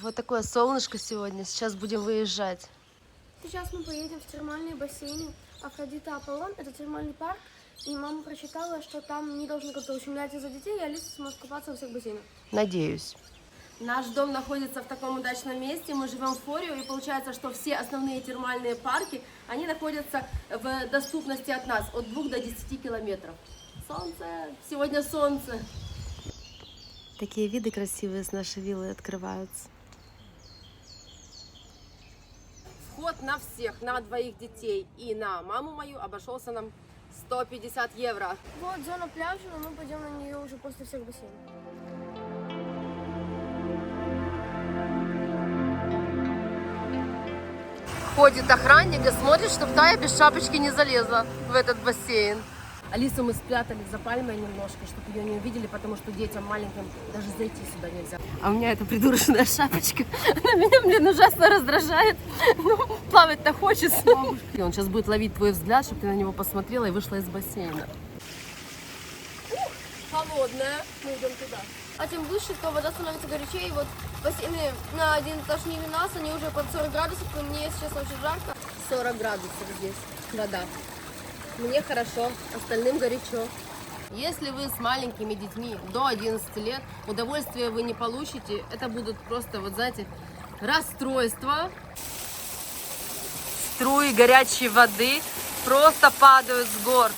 Вот такое солнышко сегодня. Сейчас будем выезжать. Сейчас мы поедем в термальные бассейны Афродита Аполлон. Это термальный парк. И мама прочитала, что там не должны как-то ущемлять из-за детей, и Алиса сможет купаться во всех бассейнах. Надеюсь. Наш дом находится в таком удачном месте, мы живем в Форио, и получается, что все основные термальные парки, они находятся в доступности от нас, от 2 до 10 километров. Солнце, сегодня солнце. Такие виды красивые с нашей виллы открываются. Вход на всех, на 2 детей и на маму мою обошелся нам 150 евро. Вот зона пляжа, но мы пойдем на нее уже после всех бассейнов. Ходит охранник и смотрит, чтобы Тая без шапочки не залезла в этот бассейн. Алису мы спрятали за пальмой немножко, чтобы ее не увидели, потому что детям маленьким даже зайти сюда нельзя. А у меня эта придурочная шапочка. Она меня, ужасно раздражает. Ну, плавать-то хочется. И он сейчас будет ловить твой взгляд, чтобы ты на него посмотрела и вышла из бассейна. Холодная. Мы идем туда. А тем выше, то вода становится горячее. И вот бассейны на один этаж ниже нас, они уже под 40 градусов. И мне сейчас очень жарко. 40 градусов здесь вода. Мне хорошо, остальным горячо. Если вы с маленькими детьми до 11 лет, удовольствия вы не получите. Это будут просто, вот знаете, расстройства. Струи горячей воды просто падают с гор.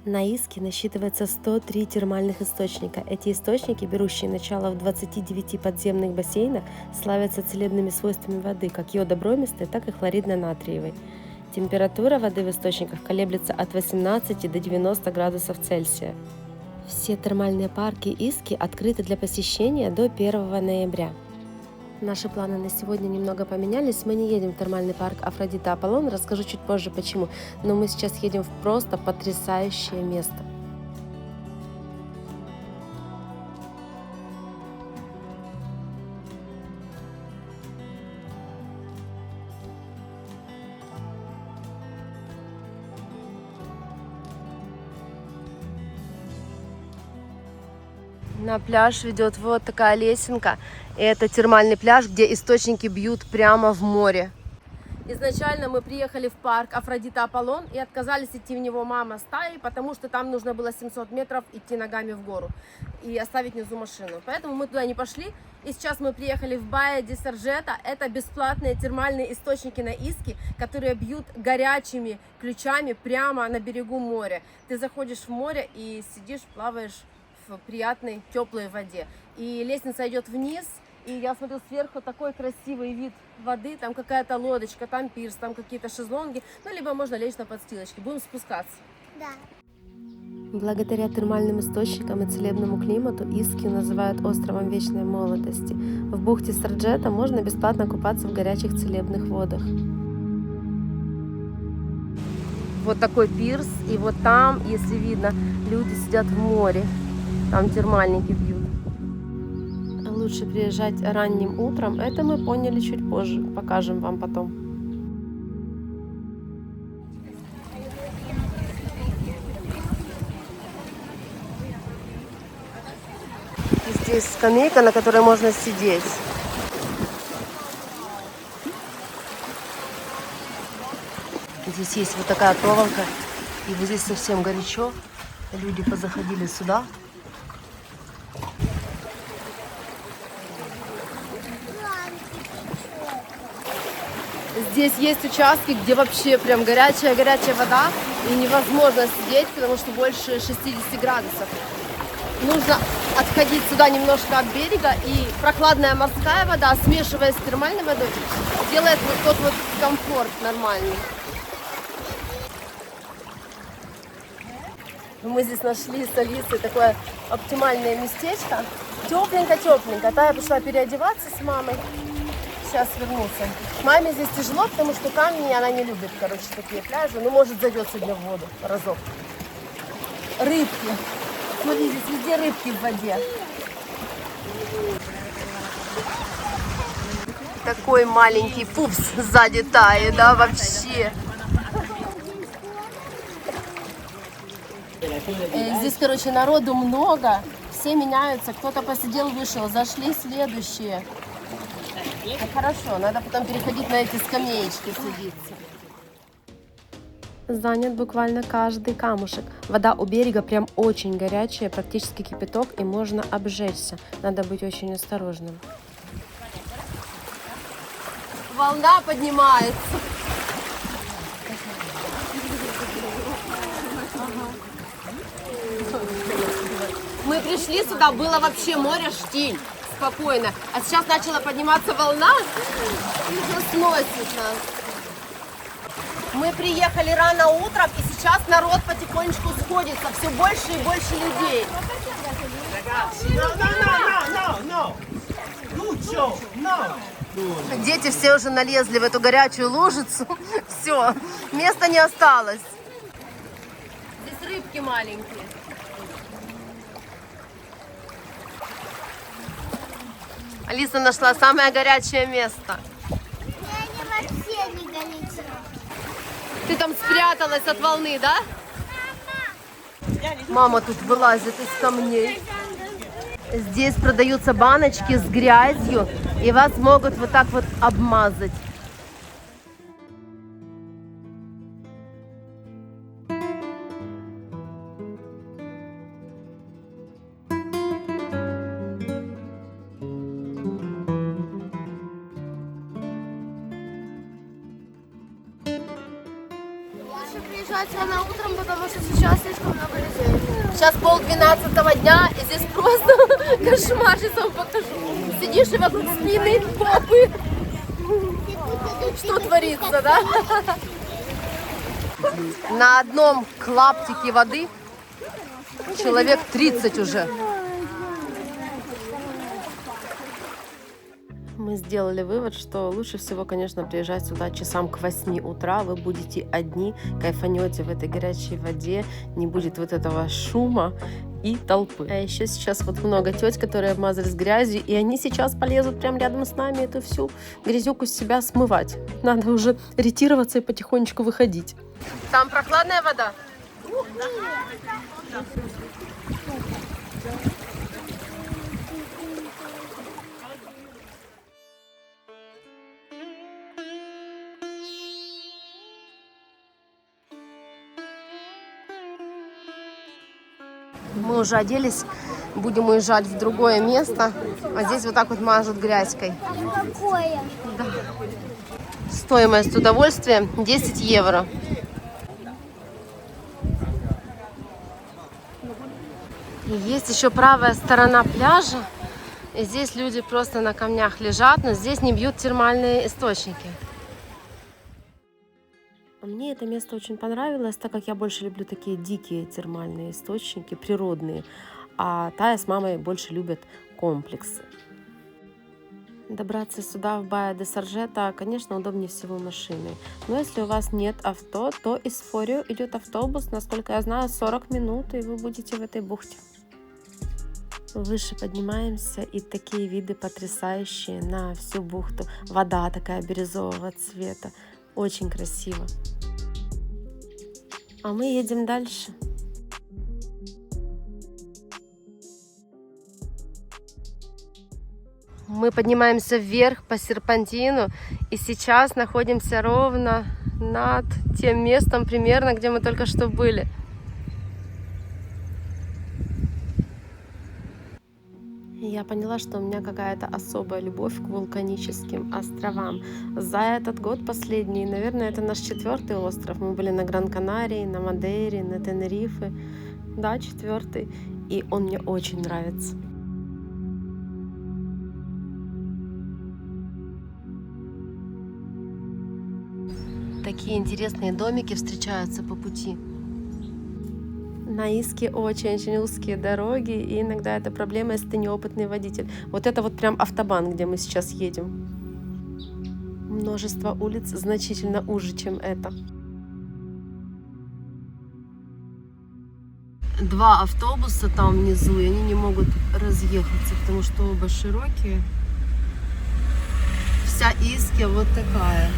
На Иске насчитывается 103 термальных источника. Эти источники, берущие начало в 29 подземных бассейнах, славятся целебными свойствами воды, как йодобромистой, так и хлоридно-натриевой. Температура воды в источниках колеблется от 18 до 90 градусов Цельсия. Все термальные парки Иски открыты для посещения до 1 ноября. Наши планы на сегодня немного поменялись. Мы не едем в термальный парк Афродита Аполлон, расскажу чуть позже почему. Но мы сейчас едем в просто потрясающее место. На пляж ведет вот такая лесенка. И это термальный пляж, где источники бьют прямо в море. Изначально мы приехали в парк Афродита Аполлон и отказались идти в него мама с Таей, потому что там нужно было 700 метров идти ногами в гору и оставить внизу машину. Поэтому мы туда не пошли. И сейчас мы приехали в Баия ди Сарджета. Это бесплатные термальные источники на Иске, которые бьют горячими ключами прямо на берегу моря. Ты заходишь в море и сидишь, плаваешь в приятной теплой воде. И лестница идет вниз. И я смотрю сверху, такой красивый вид воды, там какая-то лодочка, там пирс, там какие-то шезлонги, ну, либо можно лечь на подстилочке. Будем спускаться. Да. Благодаря термальным источникам и целебному климату Искью называют островом вечной молодости. В бухте Сарджета можно бесплатно купаться в горячих целебных водах. Вот такой пирс, и вот там, если видно, люди сидят в море, там термальники бьют. Лучше приезжать ранним утром, это мы поняли чуть позже, покажем вам потом. Здесь скамейка, на которой можно сидеть. Здесь есть вот такая проволока, и вот здесь совсем горячо. Люди позаходили сюда. Здесь есть участки, где вообще прям горячая вода, и невозможно сидеть, потому что больше 60 градусов. Нужно отходить сюда немножко от берега, и прохладная морская вода, смешиваясь с термальной водой, делает вот тот вот комфорт нормальный. Мы здесь нашли с Алисой такое оптимальное местечко. Тепленько-тепленько. Тая пошла переодеваться с мамой. Сейчас вернуться. Маме здесь тяжело, потому что камни она не любит, короче, такие пляжи. Ну, может, зайдет сегодня в воду разок. Рыбки. Смотри, здесь везде рыбки в воде. Такой маленький пупс сзади Таи, да, вообще. Здесь, короче, народу много, все меняются, кто-то посидел, вышел, зашли следующие. Ну, хорошо, надо потом переходить на эти скамеечки садиться. Занят буквально каждый камушек. Вода у берега прям очень горячая, практически кипяток, и можно обжечься. Надо быть очень осторожным. Волна поднимается. Мы пришли сюда, было вообще море, штиль, спокойно. А сейчас начала подниматься волна и уже сносит нас. Мы приехали рано утром, и сейчас народ потихонечку сходится. Все больше и больше людей. Дети все уже налезли в эту горячую лужицу. Все, места не осталось. Здесь рыбки маленькие. Алиса нашла самое горячее место. Я вообще не горячая. Ты там спряталась от волны, да? Мама тут вылазит из камней. Здесь продаются баночки с грязью, и вас могут вот так вот обмазать. Лучше приезжать рано утром, потому что сейчас слишком много людей. Сейчас 11:30 дня, и здесь просто кошмар, сейчас вам покажу. Сидишь и вокруг спины, попы. Что творится, да? На одном клаптике воды человек 30 уже. Мы сделали вывод, что лучше всего, конечно, приезжать сюда часам к 8 утра. Вы будете одни, кайфанете в этой горячей воде, не будет вот этого шума и толпы. А еще сейчас вот много теть, которые обмазались грязью, и они сейчас полезут прямо рядом с нами эту всю грязюку с себя смывать. Надо уже ретироваться и потихонечку выходить. Там прохладная вода? Мы уже оделись, будем уезжать в другое место. А здесь вот так вот мажут грязькой. Какое? Стоимость удовольствия 10 евро. И есть еще правая сторона пляжа. И здесь люди просто на камнях лежат, но здесь не бьют термальные источники. Мне это место очень понравилось, так как я больше люблю такие дикие термальные источники, природные, а Тая с мамой больше любят комплексы. Добраться сюда, в Баия де Саржета, конечно, удобнее всего машиной. Но если у вас нет авто, то из Форио идет автобус, насколько я знаю, 40 минут, и вы будете в этой бухте. Выше поднимаемся, и такие виды потрясающие на всю бухту. Вода такая бирюзового цвета. Очень красиво. А мы едем дальше. Мы поднимаемся вверх по серпантину, и сейчас находимся ровно над тем местом примерно, где мы только что были. Я поняла, что у меня какая-то особая любовь к вулканическим островам. За этот год последний, наверное, это наш 4-й остров. Мы были на Гран-Канарии, на Мадейре, на Тенерифе. Да, 4-й. И он мне очень нравится. Такие интересные домики встречаются по пути. На Иске очень-очень узкие дороги, и иногда это проблема, если ты неопытный водитель. Вот это вот прям автобан, где мы сейчас едем. Множество улиц значительно уже, чем это. 2 автобуса там внизу, и они не могут разъехаться, потому что оба широкие. Вся Иске вот такая.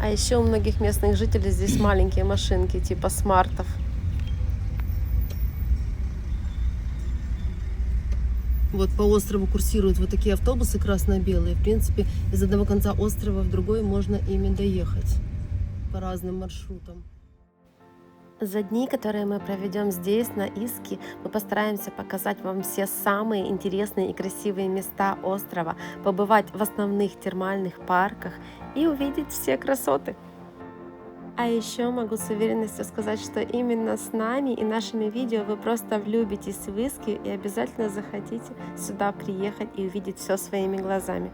А еще у многих местных жителей здесь маленькие машинки, типа смартов. Вот по острову курсируют вот такие автобусы красно-белые. В принципе, из одного конца острова в другой можно ими доехать по разным маршрутам. За дни, которые мы проведем здесь, на Иски, мы постараемся показать вам все самые интересные и красивые места острова, побывать в основных термальных парках и увидеть все красоты. А еще могу с уверенностью сказать, что именно с нами и нашими видео вы просто влюбитесь в Иски и обязательно захотите сюда приехать и увидеть все своими глазами.